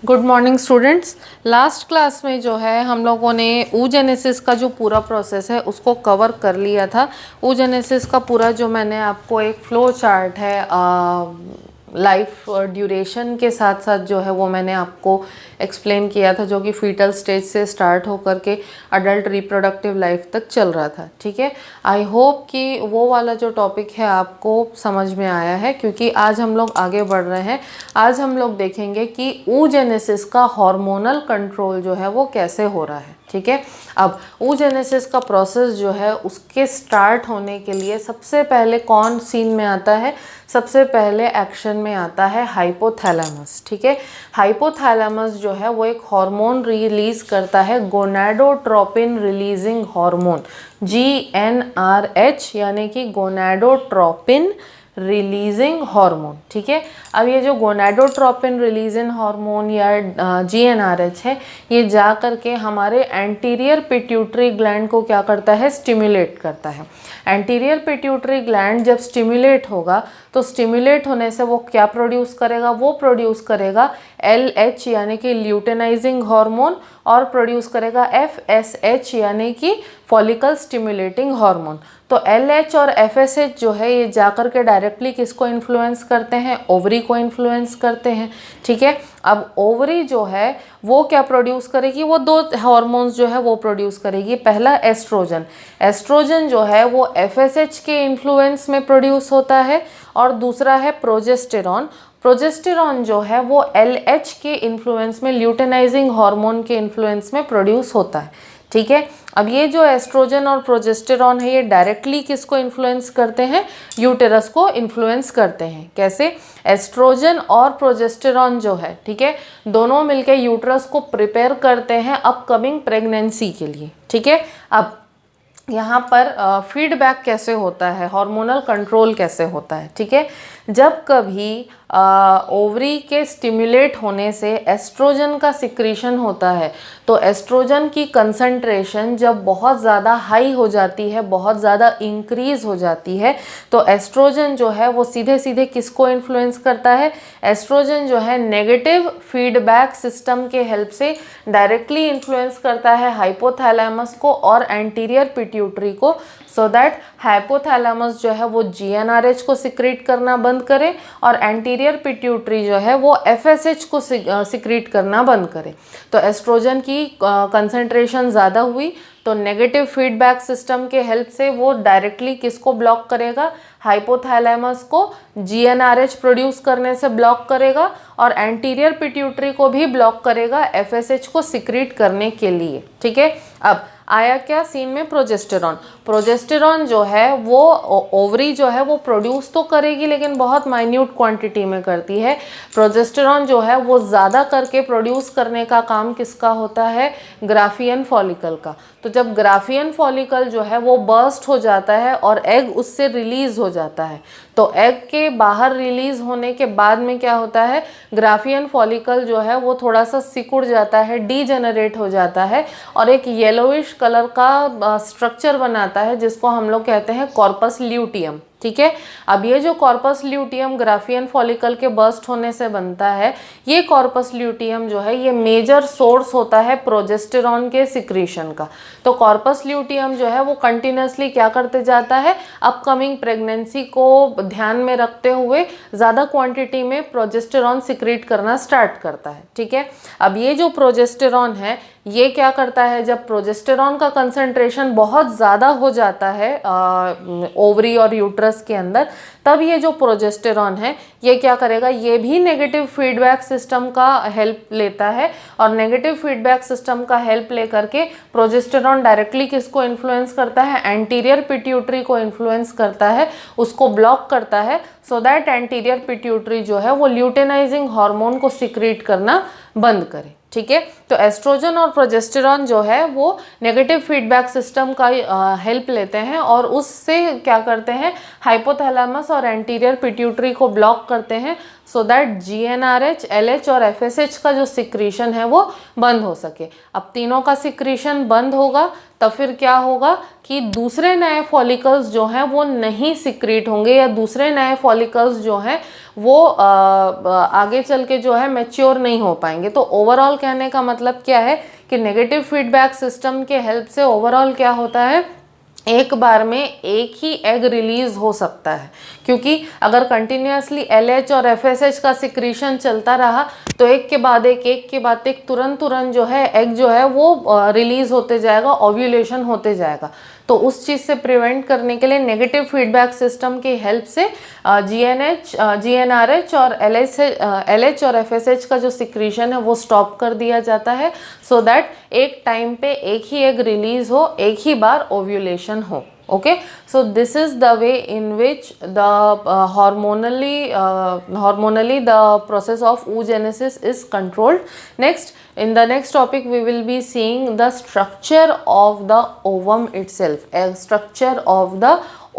Good morning students. Last class में जो है हम लोगों ने oogenesis का जो पूरा प्रोसेस है उसको कवर कर लिया था। oogenesis का पूरा जो मैंने आपको एक फ्लो चार्ट है लाइफ ड्यूरेशन के साथ साथ जो है वो मैंने आपको एक्सप्लेन किया था, जो कि फीटल स्टेज से स्टार्ट होकर के अडल्ट रिप्रोडक्टिव लाइफ तक चल रहा था। ठीक है, आई होप कि वो वाला जो टॉपिक है आपको समझ में आया है, क्योंकि आज हम लोग आगे बढ़ रहे हैं। आज हम लोग देखेंगे कि oogenesis का हार्मोनल कंट्रोल जो है वो कैसे हो रहा है। ठीक है, अब oogenesis का प्रोसेस जो है उसके स्टार्ट होने के लिए सबसे पहले कौन सीन में आता है? सबसे पहले एक्शन में आता है हाइपोथैलेमस। ठीक है, हाइपोथैलेमस जो है वो एक हार्मोन रिलीज करता है, गोनाडोट्रोपिन रिलीजिंग हार्मोन, GnRH, यानी कि गोनाडोट्रोपिन रिलीजिंग हार्मोन। ठीक है, अब ये जो गोनाडोट्रोपिन रिलीजिंग हार्मोन या GnRH है, ये जा करके हमारे एंटीरियर पिट्यूटरी ग्लैंड को क्या करता है? स्टिमुलेट करता है। एंटीरियर पिट्यूटरी ग्लैंड जब स्टिमुलेट होगा तो स्टिमुलेट होने से वो क्या प्रोड्यूस करेगा? वो प्रोड्यूस करेगा LH यानी कि ल्यूटेनाइजिंग हार्मोन, और प्रोड्यूस करेगा FSH यानी कि फॉलिकल स्टिमुलेटिंग हार्मोन। तो LH और FSH जो है ये जाकर के डायरेक्टली किसको इन्फ्लुएंस करते हैं? ओवरी को इन्फ्लुएंस करते हैं। ठीक है, अब ओवरी जो है वो क्या प्रोड्यूस करेगी? वो दो हार्मोन्स जो है वो प्रोड्यूस करेगी। पहला एस्ट्रोजन, एस्ट्रोजन जो है वो FSH के इन्फ्लुएंस में प्रोड्यूस होता है, और दूसरा है प्रोजेस्टेरॉन। प्रोजेस्टेरॉन जो है वो LH के इन्फ्लुएंस में, ल्यूटेनाइजिंग हार्मोन के इन्फ्लुएंस में प्रोड्यूस होता है। ठीक है, अब ये जो एस्ट्रोजन और प्रोजेस्टेरॉन है ये डायरेक्टली किसको इन्फ्लुएंस करते हैं? यूटेरस को इन्फ्लुएंस करते हैं। कैसे? एस्ट्रोजन और प्रोजेस्टेरॉन जो है, ठीक है, दोनों मिलकर यूटेरस को प्रिपेयर करते हैं अपकमिंग प्रेगनेंसी के लिए। ठीक है, अब यहाँ पर फीडबैक कैसे होता है, हार्मोनल कंट्रोल कैसे होता है? ठीक है, जब कभी ओवरी के स्टिमुलेट होने से एस्ट्रोजन का सिक्रीशन होता है, तो एस्ट्रोजन की कंसंट्रेशन जब बहुत ज़्यादा हाई हो जाती है, बहुत ज़्यादा इंक्रीज हो जाती है, तो एस्ट्रोजन जो है वो सीधे सीधे किसको इन्फ्लुएंस करता है? एस्ट्रोजन जो है नेगेटिव फीडबैक सिस्टम के हेल्प से डायरेक्टली इन्फ्लुएंस करता है हाइपोथैलेमस को और एंटीरियर पिट्यूटरी को, सो दैट हाइपोथैलेमस जो है वो GnRH को सिक्रीट करना बंद करे और एंटीरियर पिट्यूटरी जो है वो FSH को सिक्रीट करना बंद करे। तो एस्ट्रोजन की कंसंट्रेशन ज़्यादा हुई तो नेगेटिव फीडबैक सिस्टम के हेल्प से वो डायरेक्टली किसको ब्लॉक करेगा? हाइपोथैलेमस को GnRH प्रोड्यूस करने से ब्लॉक करेगा, और एंटीरियर पिट्यूटरी को भी ब्लॉक करेगा FSH को सिक्रीट करने के लिए। ठीक है, अब आया क्या सीन में? प्रोजेस्टेरॉन। प्रोजेस्टेरॉन जो है वो ओवरी जो है वो प्रोड्यूस तो करेगी लेकिन बहुत माइन्यूट क्वांटिटी में करती है। प्रोजेस्टेरॉन जो है वो ज़्यादा करके प्रोड्यूस करने का काम किसका होता है? ग्राफियन फॉलिकल का। तो जब ग्राफियन फॉलिकल जो है वो बर्स्ट हो जाता है और एग उससे रिलीज हो जाता है, तो एग के बाहर रिलीज होने के बाद में क्या होता है? ग्राफियन फॉलिकल जो है वो थोड़ा सा सिकुड़ जाता है, डीजेनरेट हो जाता है, और एक येलोइश कलर का स्ट्रक्चर बनाता है जिसको हम लोग कहते हैं कॉर्पस ल्यूटियम। ठीक है, अब ये जो कॉर्पस ल्यूटियम ग्राफियन फॉलिकल के बर्स्ट होने से बनता है, ये कॉर्पस ल्यूटियम जो है ये मेजर सोर्स होता है प्रोजेस्टेरॉन के सिक्रीशन का। तो कॉर्पस ल्यूटियम जो है वो कंटिन्यूसली क्या करते जाता है? अपकमिंग प्रेगनेंसी को ध्यान में रखते हुए ज़्यादा क्वांटिटी में प्रोजेस्टेरॉन सिक्रीट करना स्टार्ट करता है। ठीक है, अब ये जो प्रोजेस्टेरॉन है ये क्या करता है? जब प्रोजेस्टेरॉन का कंसंट्रेशन बहुत ज़्यादा हो जाता है ओवरी और यूट्रस के अंदर, तब ये जो प्रोजेस्टेरॉन है ये क्या करेगा? ये भी नेगेटिव फीडबैक सिस्टम का हेल्प लेता है, और नेगेटिव फीडबैक सिस्टम का हेल्प लेकर के प्रोजेस्टेरॉन डायरेक्टली किसको इन्फ्लुएंस करता है? एंटीरियर पिट्यूटरी को इन्फ्लुएंस करता है, उसको ब्लॉक करता है, सो दैट एंटीरियर पिट्यूटरी जो है वो ल्यूटेनाइजिंग हार्मोन को सिक्रीट करना बंद करे। ठीक है, तो एस्ट्रोजन और प्रोजेस्टेरॉन जो है वो नेगेटिव फीडबैक सिस्टम का हेल्प लेते हैं और उससे क्या करते हैं? हाइपोथैलेमस और एंटीरियर पिट्यूटरी को ब्लॉक करते हैं, सो दैट GnRH, LH और FSH का जो सिक्रीशन है वो बंद हो सके। अब तीनों का सिक्रीशन बंद होगा तब फिर क्या होगा कि दूसरे नए फॉलिकल्स जो हैं वो नहीं सिक्रीट होंगे, या दूसरे नए फॉलिकल्स जो हैं वो आगे चल के जो है मैच्योर नहीं हो पाएंगे। तो ओवरऑल कहने का मतलब क्या है कि नेगेटिव फीडबैक सिस्टम के हेल्प से ओवरऑल क्या होता है, एक बार में एक ही एग रिलीज हो सकता है, क्योंकि अगर कंटिन्यूसली LH और FSH का सिक्रीशन चलता रहा तो एक के बाद एक तुरंत जो है एग जो है वो रिलीज होते जाएगा, ओव्यूलेशन होते जाएगा। तो उस चीज़ से प्रिवेंट करने के लिए नेगेटिव फीडबैक सिस्टम की हेल्प से GnRH और LH और FSH का जो सिक्रीशन है वो स्टॉप कर दिया जाता है, सो दैट एक टाइम पे एक ही एग रिलीज हो, एक ही बार ओव्यूलेशन हो। Okay, so this is the way in which the hormonally the process of oogenesis is controlled. Next, in the next topic we will be seeing the structure of the ovum itself, structure of the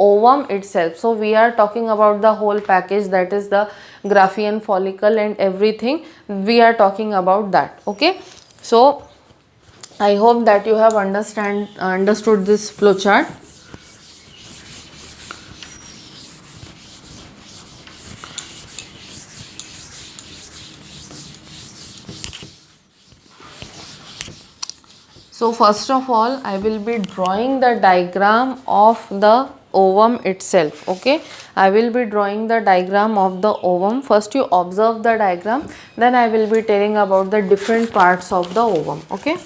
ovum itself. So we are talking about the whole package, that is the Graafian follicle and everything. We are talking about that. Okay, so I hope that you have understood this flow chart. So first of all, I will be drawing the diagram of the ovum itself. Okay, I will be drawing the diagram of the ovum. First you observe the diagram, then I will be telling about the different parts of the ovum. Okay.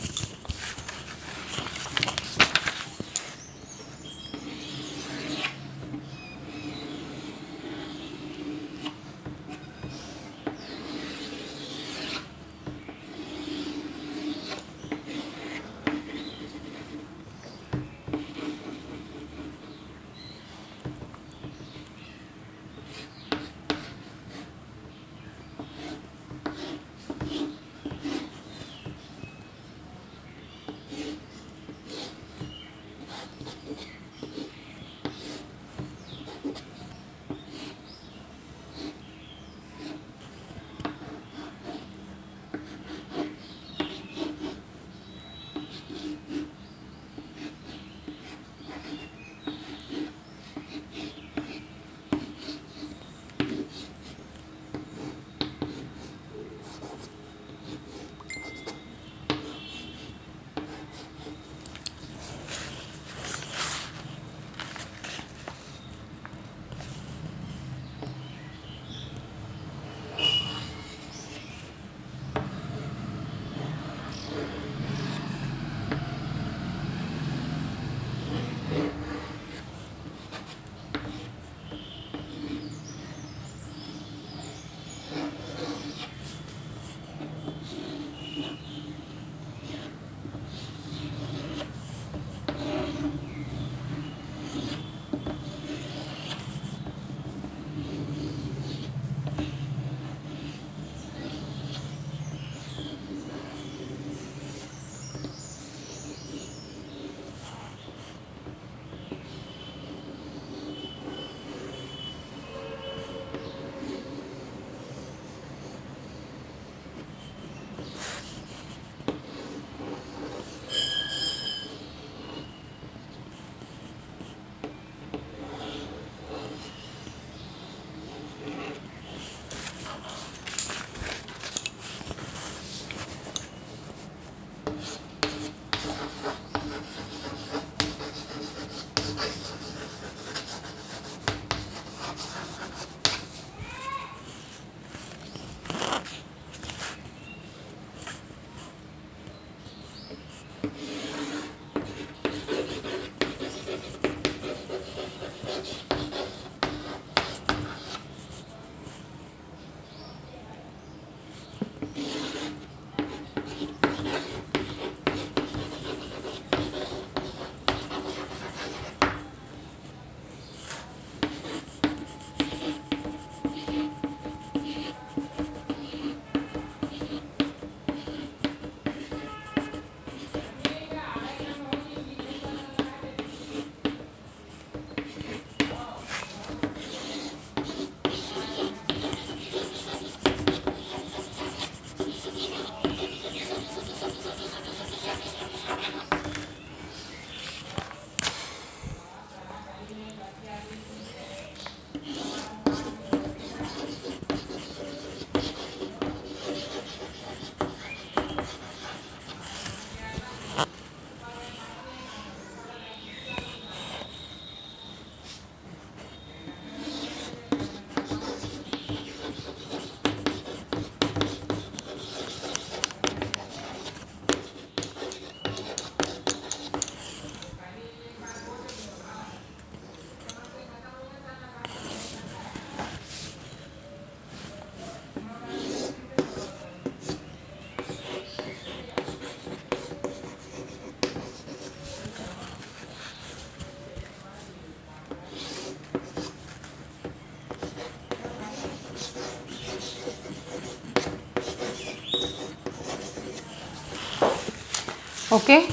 Okay,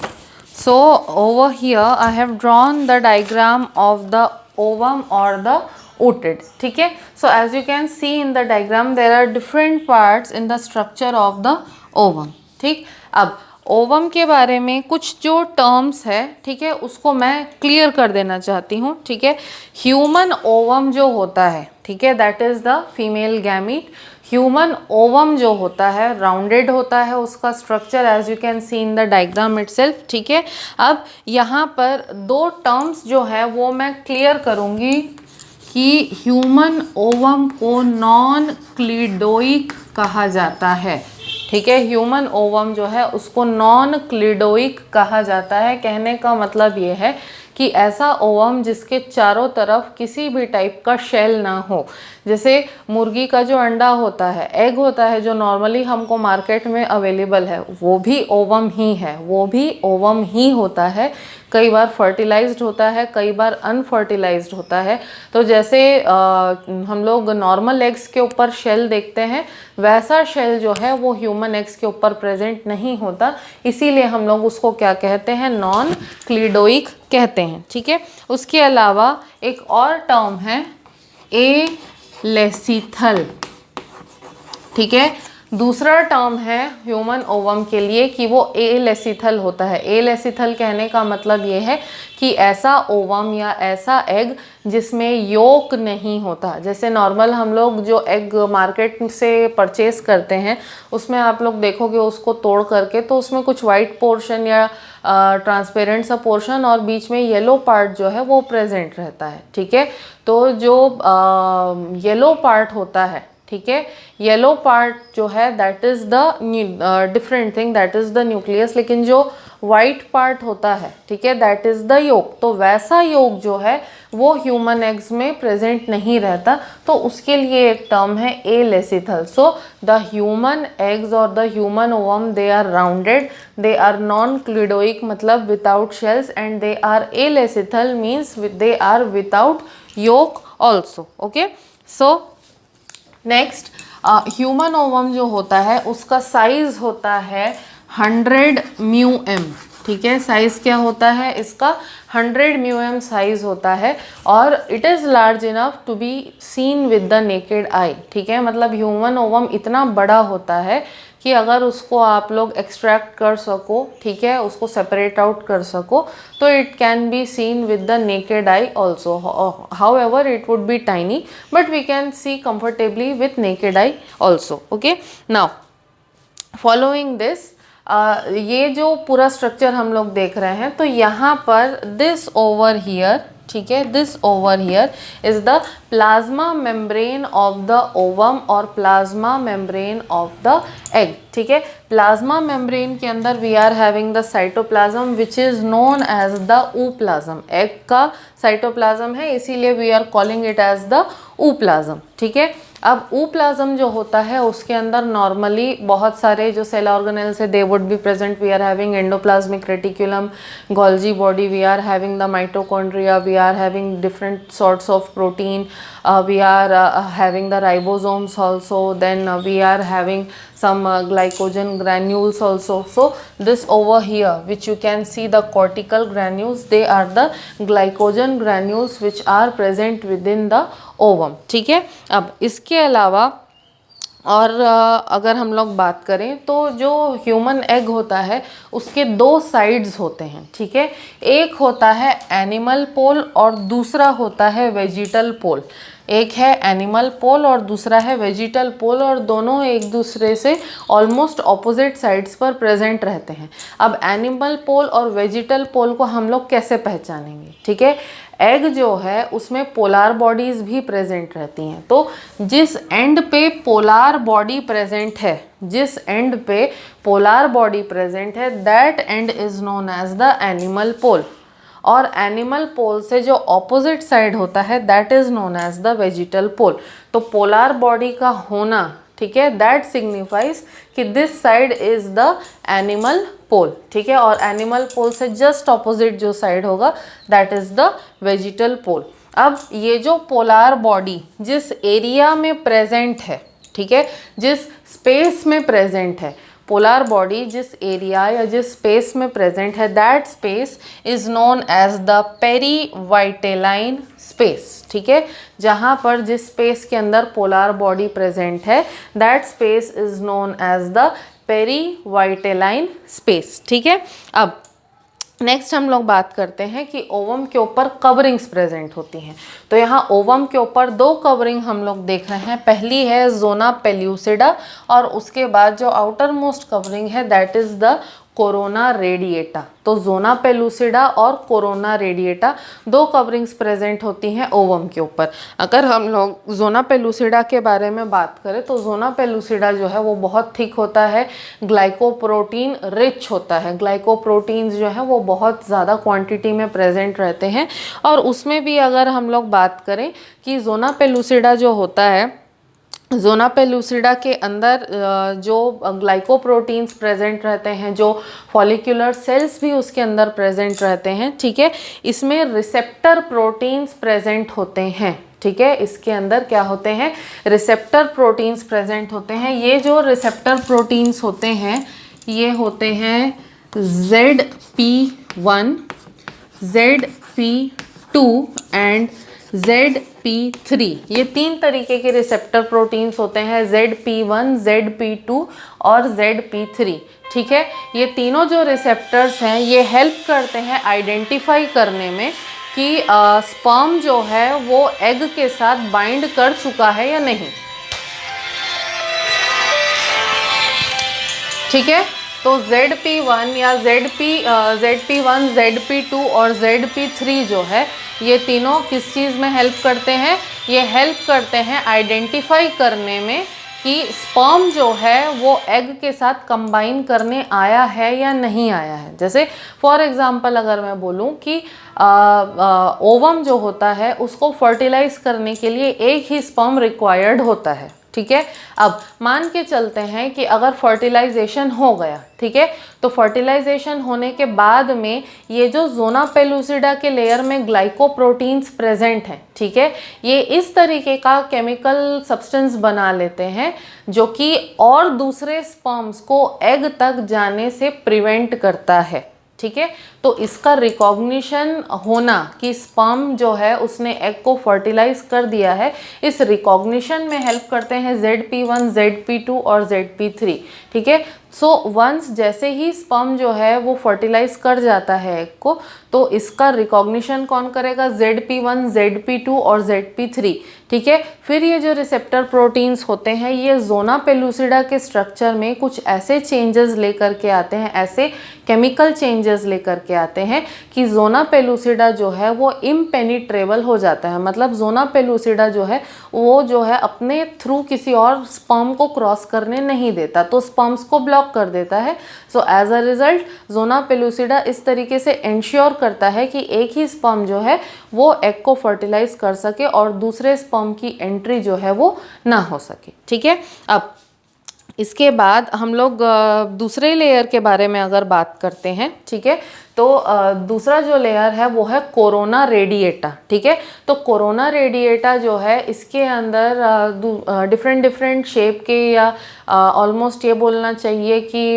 so over here I have drawn the diagram of the ovum or the ooted. ठीक है, so as you can see in the diagram there are different parts in the structure of the ovum. ठीक, अब ovum के बारे में कुछ जो terms है, ठीक है, उसको मैं क्लियर कर देना चाहती हूँ. ठीक है, ह्यूमन ओवम जो होता है, ठीक है, that is the female gamete. Human ovum जो होता है राउंडेड होता है उसका structure, as you can see in the diagram itself. ठीक है, अब यहाँ पर दो टर्म्स जो है वो मैं क्लियर करूँगी कि ह्यूमन ओवम को नॉन क्लिडोइक कहा जाता है. ठीक है, ह्यूमन ओवम जो है उसको नॉन क्लिडोइक कहा जाता है. कहने का मतलब ये है कि ऐसा ओवम जिसके चारों तरफ किसी भी टाइप का शेल ना हो. जैसे मुर्गी का जो अंडा होता है, एग होता है जो नॉर्मली हमको मार्केट में अवेलेबल है, वो भी ओवम ही है, वो भी ओवम ही होता है. कई बार फर्टिलाइज्ड होता है, कई बार अनफर्टिलाइज्ड होता है. तो जैसे हम लोग नॉर्मल एग्स के ऊपर शेल देखते हैं, वैसा शेल जो है वो ह्यूमन एग्स के ऊपर प्रेजेंट नहीं होता. इसीलिए हम लोग उसको क्या कहते हैं, नॉन क्लिडोइक कहते हैं. ठीक है, उसके अलावा एक और टर्म है एलेसिथल. ठीक है, दूसरा टर्म है ह्यूमन ओवम के लिए कि वो एलेसिथल होता है. एलेसिथल कहने का मतलब ये है कि ऐसा ओवम या ऐसा एग जिसमें योक नहीं होता. जैसे नॉर्मल हम लोग जो एग मार्केट से परचेस करते हैं उसमें आप लोग देखोगे उसको तोड़ करके तो उसमें कुछ वाइट पोर्शन या ट्रांसपेरेंट सा पोर्शन और बीच में येलो पार्ट जो है वो प्रेजेंट रहता है. ठीक है, तो जो येलो पार्ट होता है, ठीक है, येलो पार्ट जो है that is the different thing, that is the nucleus. लेकिन जो वाइट पार्ट होता है, ठीक है, दैट इज़ द योक. तो वैसा योक जो है वो ह्यूमन एग्स में प्रेजेंट नहीं रहता. तो उसके लिए एक टर्म है alecithal. So the human eggs और the human ovum they are rounded, they are non cleidoic मतलब without shells, and they are alecithal means they are without yolk also. Okay, so next human ovum जो होता है उसका size होता है 100 μm. ठीक है, साइज क्या होता है इसका, 100 μm साइज होता है और it is large enough to be seen with the naked eye. ठीक है, मतलब ह्यूमन ओवम इतना बड़ा होता है कि अगर उसको आप लोग एक्सट्रैक्ट कर सको, ठीक है, उसको सेपरेट आउट कर सको, तो it can be seen with the naked eye also. However it would be tiny but we can see comfortably with naked eye also. Okay, now following this ये जो पूरा स्ट्रक्चर हम लोग देख रहे हैं तो यहाँ पर दिस ओवर हियर, ठीक है, this over here is the plasma membrane of the ovum और plasma membrane of the egg. ठीक है, प्लाज्मा मेम्ब्रेन के अंदर we are having the cytoplasm which is known as the ooplasm. Egg का cytoplasm है इसीलिए we are calling it as the ooplasm. ठीक है, अब ऊप्लाज्म जो होता है उसके अंदर नॉर्मली बहुत सारे जो सेल ऑर्गेनेल्स है they would be present. We are having endoplasmic reticulum, Golgi body, we are having the mitochondria, we are having different sorts of protein, we are having the ribosomes also, then we are having some glycogen granules also. So this over here which you can see the cortical granules, they are the glycogen granules which are present within the ovum. ठीक है, अब इसके अलावा और अगर हम लोग बात करें तो जो ह्यूमन एग होता है उसके दो साइड्स होते हैं. ठीक है, एक होता है एनिमल पोल और दूसरा होता है वेजिटल पोल. एक है एनिमल पोल और दूसरा है वेजिटल पोल और दोनों एक दूसरे से ऑलमोस्ट ऑपोजिट साइड्स पर प्रेजेंट रहते हैं. अब एनिमल पोल और वेजिटल पोल को हम लोग कैसे पहचानेंगे. ठीक है, एग जो है उसमें पोलार बॉडीज भी प्रेजेंट रहती हैं. तो जिस एंड पे पोलार बॉडी प्रेजेंट है, जिस एंड पे पोलार बॉडी प्रेजेंट है, that end is known as the animal pole. और एनिमल पोल से जो ऑपोजिट साइड होता है that is known as the vegetal pole. तो पोलार बॉडी का होना, ठीक है, दैट सिग्निफाइज कि this side is the animal pole. ठीक है, और एनिमल पोल से जस्ट ऑपोजिट जो साइड होगा that is the vegetal pole. अब ये जो पोलार बॉडी जिस एरिया में प्रेजेंट है, ठीक है, जिस स्पेस में प्रेजेंट है, पोलर बॉडी जिस एरिया या जिस स्पेस में प्रेजेंट है, that space is known as the perivitelline space, ठीक है। जहाँ पर जिस स्पेस के अंदर पोलर बॉडी प्रेजेंट है, that space is known as the perivitelline space, ठीक है। अब नेक्स्ट हम लोग बात करते हैं कि ओवम के ऊपर कवरिंग्स प्रेजेंट होती हैं। तो यहाँ ओवम के ऊपर दो कवरिंग हम लोग देख रहे हैं। पहली है जोना पेल्यूसिडा और उसके बाद जो आउटर मोस्ट कवरिंग है that is the corona radiata. तो जोना पेलूसिडा और कोरोना रेडिएटा दो कवरिंग्स प्रेजेंट होती हैं ओवम के ऊपर। अगर हम लोग जोना पेलूसिडा के बारे में बात करें तो जोना पेलूसिडा जो है वो बहुत थिक होता है, ग्लाइकोप्रोटीन रिच होता है। ग्लाइकोप्रोटीन्स जो है वो बहुत ज़्यादा क्वांटिटी में प्रेजेंट रहते हैं। और उसमें भी अगर हम लोग बात करें कि जोना पेलूसिडा जो होता है, जोना पेलूसिडा के अंदर जो ग्लाइकोप्रोटीन्स प्रेजेंट रहते हैं, जो फॉलिक्यूलर सेल्स भी उसके अंदर प्रेजेंट रहते हैं, ठीक है। इसमें रिसेप्टर प्रोटीन्स प्रेजेंट होते हैं, ठीक है। इसके अंदर क्या होते हैं, रिसेप्टर प्रोटीन्स प्रेजेंट होते हैं। ये जो रिसेप्टर प्रोटीन्स होते हैं ये होते हैं ZP1, ZP2 एंड ZP3। ये तीन तरीके के रिसेप्टर प्रोटीन्स होते हैं, ZP1, ZP2 और ZP3, ठीक है। ये तीनों जो रिसेप्टर्स हैं ये हेल्प करते हैं आइडेंटिफाई करने में कि स्पर्म जो है वो एग के साथ बाइंड कर चुका है या नहीं, ठीक है। तो ZP1 या ZP1, ZP2 और ZP3 जो है ये तीनों किस चीज़ में हेल्प करते हैं, ये हेल्प करते हैं आइडेंटिफाई करने में कि स्पर्म जो है वो एग के साथ कंबाइन करने आया है या नहीं आया है। जैसे फॉर एग्जांपल अगर मैं बोलूँ कि ओवम जो होता है उसको फर्टिलाइज करने के लिए एक ही स्पर्म रिक्वायर्ड होता है, ठीक है। अब मान के चलते हैं कि अगर फर्टिलाइजेशन हो गया, ठीक है, तो फर्टिलाइजेशन होने के बाद में ये जो जोना पेलूसिडा के लेयर में ग्लाइकोप्रोटीन्स प्रेजेंट हैं, ठीक है, ये इस तरीके का केमिकल सब्सटेंस बना लेते हैं जो कि और दूसरे स्पर्म्स को एग तक जाने से प्रिवेंट करता है, ठीक है। तो इसका रिकॉग्निशन होना कि स्पर्म जो है उसने एग को फर्टिलाइज कर दिया है, इस रिकॉग्निशन में हेल्प करते हैं ZP1, ZP2 और ZP3, ठीक है। सो वंस जैसे ही स्पर्म जो है वो फर्टिलाइज कर जाता है एग को, तो इसका रिकॉग्निशन कौन करेगा, ZP1, ZP2 और ZP3, ठीक है। फिर ये जो रिसेप्टर प्रोटीन्स होते हैं ये जोना पेलूसिडा के स्ट्रक्चर में कुछ ऐसे चेंजेस लेकर के आते हैं, ऐसे केमिकल चेंजेस लेकर के आते हैं कि जोना पेलूसिडा जो है वो इम्पेनिट्रेबल हो जाता है। मतलब जोना पेलूसिडा जो है वो जो है अपने थ्रू किसी और स्पर्म को क्रॉस करने नहीं देता, तो स्पर्म्स को ब्लॉक कर देता है। सो एज अ रिजल्ट जोना पेलूसिडा इस तरीके से इंश्योर करता है कि एक ही स्पर्म जो है वो एग को फर्टिलाइज कर सके और दूसरे स्पर्म की एंट्री जो है वो ना हो सके, ठीक है। अब इसके बाद हम लोग दूसरे लेयर के बारे में अगर बात करते हैं, ठीक है, तो दूसरा जो लेयर है वो है कोरोना रेडिएटा, ठीक है। तो कोरोना रेडिएटा जो है इसके अंदर डिफरेंट शेप के या ऑलमोस्ट ये बोलना चाहिए कि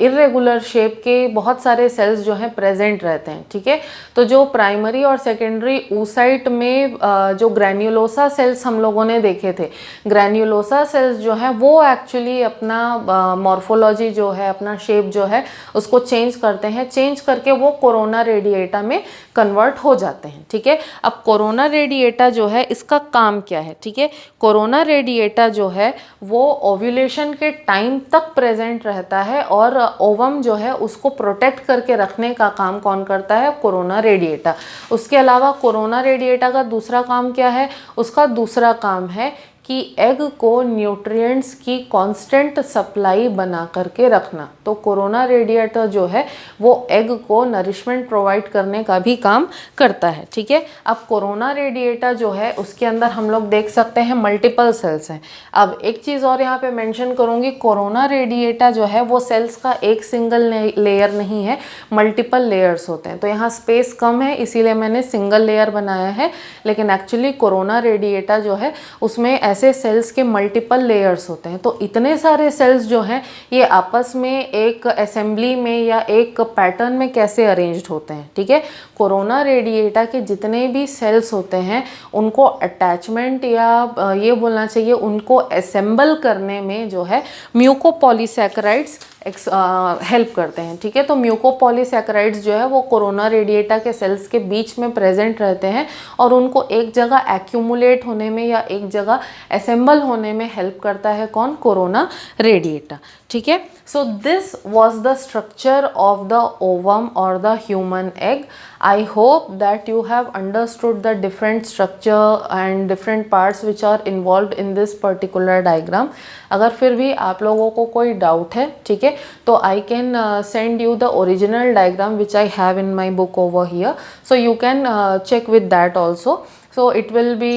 इर्रेगुलर शेप के बहुत सारे सेल्स जो हैं प्रेजेंट रहते हैं, ठीक है। तो जो प्राइमरी और सेकेंडरी oocyte में जो ग्रैन्युलोसा सेल्स हम लोगों ने देखे थे, ग्रैन्युलोसा सेल्स जो हैं वो एक्चुअली अपना मॉर्फोलॉजी जो है, अपना शेप जो है उसको चेंज करते हैं, चेंज करके वो कोरोना रेडिएटा में कन्वर्ट हो जाते हैं, ठीक है। अब कोरोना रेडिएटा जो है इसका काम क्या है, ठीक है। कोरोना रेडिएटा जो है वो ओव्यूलेशन के टाइम तक प्रेजेंट रहता है और ओवम जो है उसको प्रोटेक्ट करके रखने का काम कौन करता है, कोरोना रेडिएटा। उसके अलावा कोरोना रेडिएटा का दूसरा काम क्या है, उसका दूसरा काम है कि एग को न्यूट्रिएंट्स की कांस्टेंट सप्लाई बना करके रखना। तो कोरोना रेडिएटा जो है वो एग को नरिशमेंट प्रोवाइड करने का भी काम करता है, ठीक है। अब कोरोना रेडिएटा जो है उसके अंदर हम लोग देख सकते हैं मल्टीपल सेल्स हैं। अब एक चीज़ और यहाँ पे मेंशन करूँगी, कोरोना रेडिएटा जो है वो सेल्स का एक सिंगल लेयर नहीं है, मल्टीपल लेयर्स होते हैं। तो यहाँ स्पेस कम है इसीलिए मैंने सिंगल लेयर बनाया है, लेकिन एक्चुअली कोरोना रेडिएटा जो है उसमें ऐसे सेल्स के मल्टीपल लेयर्स होते हैं। तो इतने सारे सेल्स जो हैं ये आपस में एक असेंबली में या एक पैटर्न में कैसे अरेंज्ड होते हैं, ठीक है। कोरोना रेडिएटा के जितने भी सेल्स होते हैं उनको अटैचमेंट या ये बोलना चाहिए उनको असेंबल करने में जो है म्यूकोपॉलीसैकेराइड्स हेल्प करते हैं, ठीक है। तो म्यूकोपॉलीसैकेराइड्स जो है वो कोरोना रेडिएटा के सेल्स के बीच में प्रेजेंट रहते हैं और उनको एक जगह एक्यूमुलेट होने में या एक जगह असेंबल होने में हेल्प करता है कौन, कोरोना रेडिएटा, ठीक है। So this was the structure of the ovum और the human egg. I hope that you have understood the different structure and different parts which are involved in this particular diagram. अगर फिर भी आप लोगों को कोई डाउट है, ठीक है, तो I can send you the original diagram which I have in my book over here. So you can check with that also. So it will be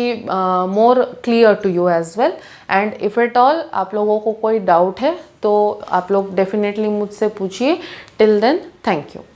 more clear to you as well. And if at all आप लोगों को कोई doubt है तो आप लोग definitely मुझसे पूछिए. Till then, thank you.